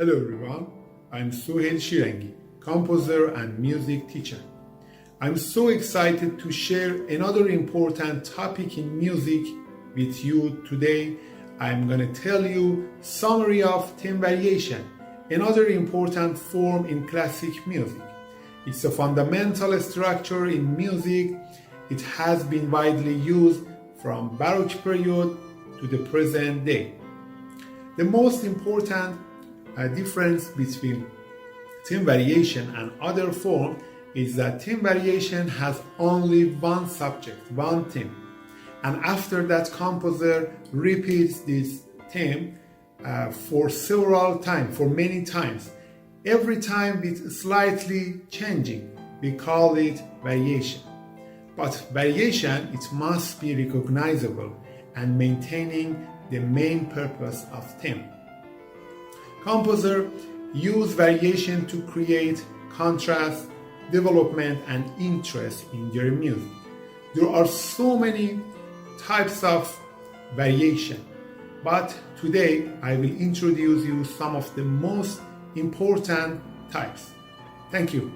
Hello everyone, I'm Soheil Shirangi, composer and music teacher. I'm so excited to share another important topic in music with you today. I'm going to tell you summary of theme variation, another important form in classic music. It's a fundamental structure in music. It has been widely used from Baroque period to the present day. The most important difference between theme variation and other forms is that theme variation has only one subject, one theme. And after that, composer repeats this theme for several times, for many times. Every time it's slightly changing. We call it variation. But variation, it must be recognizable and maintaining the main purpose of theme. Composer use variation to create contrast, development, and interest in their music. There are so many types of variation, but today I will introduce you some of the most important types. Thank you.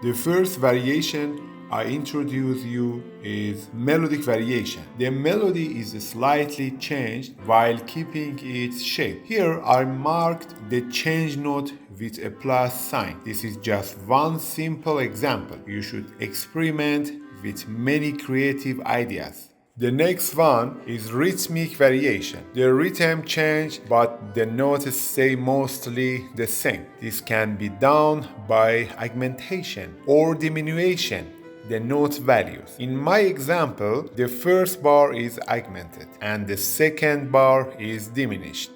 The first variation I introduce you is melodic variation. The melody is slightly changed while keeping its shape. Here I marked the change note with a plus sign. This is just one simple example. You should experiment with many creative ideas. The next one is rhythmic variation. The rhythm change, but the notes stay mostly the same. This can be done by augmentation or diminution the note values. In my example, the first bar is augmented and the second bar is diminished.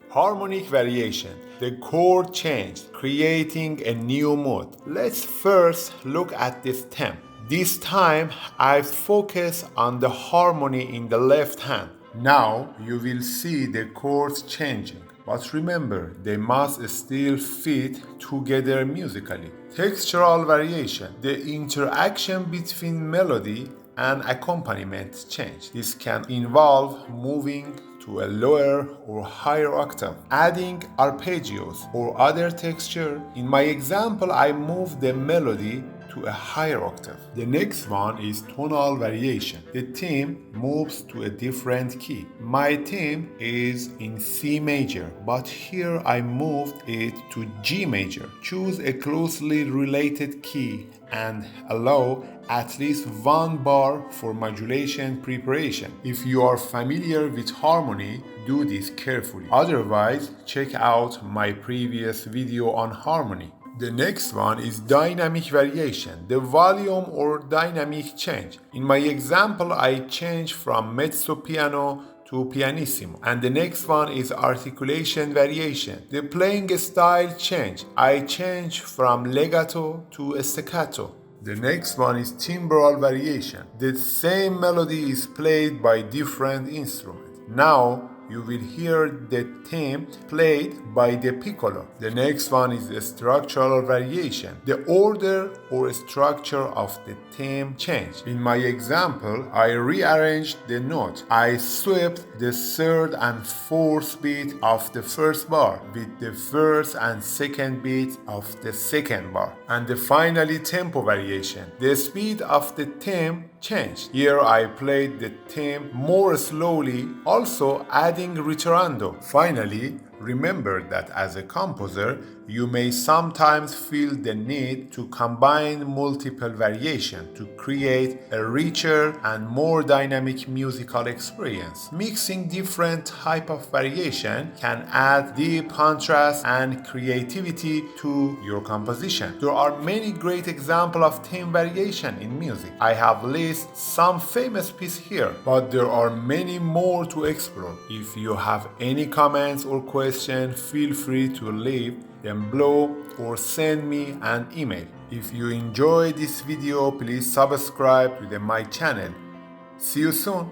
Harmonic variation. The chord changed, creating a new mode. Let's first look at this theme. This time, I focus on the harmony in the left hand. Now, you will see the chords changing. But remember, they must still fit together musically. Textural variation. The interaction between melody and accompaniment change. This can involve moving to a lower or higher octave, adding arpeggios or other texture. In my example, I move the melody to a higher octave. The next one is tonal variation. The theme moves to a different key. My theme is in C major, but here I moved it to G major. Choose a closely related key and allow at least one bar for modulation preparation. If you are familiar with harmony, do this carefully. Otherwise, check out my previous video on harmony. The next one is dynamic variation, the volume or dynamic change. In my example, I change from mezzo piano to pianissimo. And the next one is articulation variation, the playing style change. I change from legato to staccato. The next one is timbral variation. The same melody is played by different instruments. Now, you will hear the theme played by the piccolo. The next one is the structural variation. The order or structure of the theme changed. In my example, I rearranged the note. I swept the third and fourth beat of the first bar with the first and second beat of the second bar. And finally, tempo variation. The speed of the theme changed. Here I played the theme more slowly, also adding ritornando. Finally, remember that as a composer, you may sometimes feel the need to combine multiple variations to create a richer and more dynamic musical experience. Mixing different types of variation can add deep contrast and creativity to your composition. There are many great examples of theme variation in music. I have listed some famous pieces here, but there are many more to explore. If you have any comments or questions, feel free to leave them below or send me an email. If you enjoyed this video, please subscribe to my channel. See you soon.